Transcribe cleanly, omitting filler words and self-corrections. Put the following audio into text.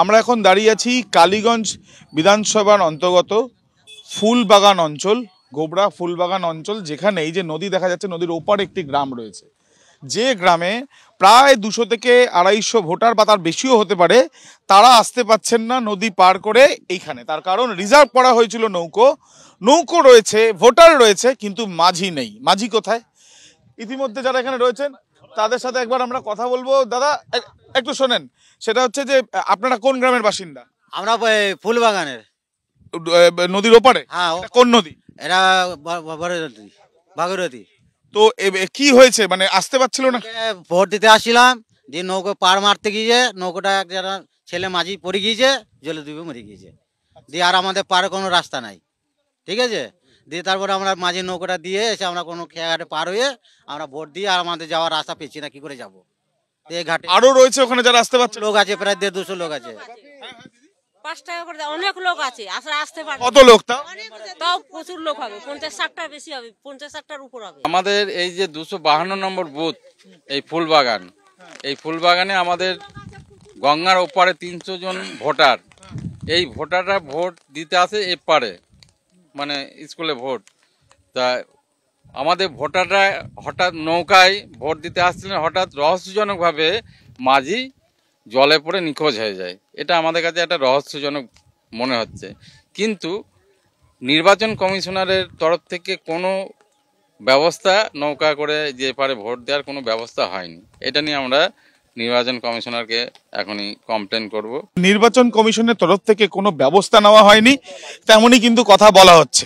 আমরা এখন দাঁড়িয়ে আছি কালীগঞ্জ বিধানসভার অন্তর্গত ফুলবাগান অঞ্চল, গোবরা ফুলবাগান অঞ্চল, যেখানে এই যে নদী দেখা যাচ্ছে, নদীর ওপারে একটি গ্রাম রয়েছে, যে গ্রামে প্রায় 200 থেকে 250 ভোটার বা তার বেশিও হতে পারে, তারা আসতে পারছেন না নদী পার করে এইখানে। তার কারণ রিজার্ভ করা হয়েছিল নৌকো রয়েছে, ভোটার রয়েছে, কিন্তু মাঝি নেই। মাঝি কোথায়? ইতিমধ্যে যারা এখানে রয়েছেন তাদের সাথে একবার আমরা কথা বলবো। দাদা একটু শোনেন, সেটা হচ্ছে যে আপনারা কোন গ্রামের বাসিন্দা? আমরা ফুলবাগানের নদীর ওপারে? হ্যাঁ। কোন নদী এটা ভাগীরথী। তো কি হয়েছে, মানে আসতে পারছিল না? ভোট দিতে আসছিলাম, দিয়ে নৌকো পার মারতে গিয়েছে, নৌকোটা এক যারা ছেলে মাঝি পড়ে গিয়েছে, জলে ডুবে মরে গিয়েছে। দিয়ে আর আমাদের পারে কোনো রাস্তা নাই, ঠিক আছে। দিয়ে তারপরে আমরা মাঝি নৌকোটা দিয়ে এসে আমরা কোনো খেয়াঘাটে পার হয়ে আমরা ভোট দিয়ে আর আমাদের যাওয়ার রাস্তা পেয়েছি না, কি করে যাবো। এই ঘাটে আরো রয়েছে ওখানে যারা আসতে পারছে? লোক আছে, প্রায় 150-200 লোক আছে। 5 টাকা করে অনেক লোক আছে, আসতে পারে। কত লোক? তাও প্রচুর লোক হবে, 50-60টা বেশি হবে, 50-60টার উপর হবে। আমাদের এই যে 252 নম্বর বুথ, এই ফুলবাগান, এই ফুলবাগানে আমাদের গঙ্গার ওপারে 300 জন ভোটার। এই ভোটাররা ভোট দিতে আসে এপারে, মানে স্কুলে ভোট। তা আমাদের ভোটাররা হঠাৎ নৌকায় ভোট দিতে আসছিলেন, হঠাৎ রহস্যজনকভাবে মাঝি জলে পড়ে নিখোঁজ হয়ে যায়। এটা আমাদের কাছে একটা রহস্যজনক মনে হচ্ছে। কিন্তু নির্বাচন কমিশনারের তরফ থেকে কোনো ব্যবস্থা, নৌকা করে যে পারে ভোট দেওয়ার কোনো ব্যবস্থা হয়নি। এটা নিয়ে আমরা নির্বাচন কমিশনারকে এখনই কমপ্লেন করব। নির্বাচন কমিশনের তরফ থেকে কোনো ব্যবস্থা নেওয়া হয়নি, তেমনই কিন্তু কথা বলা হচ্ছে।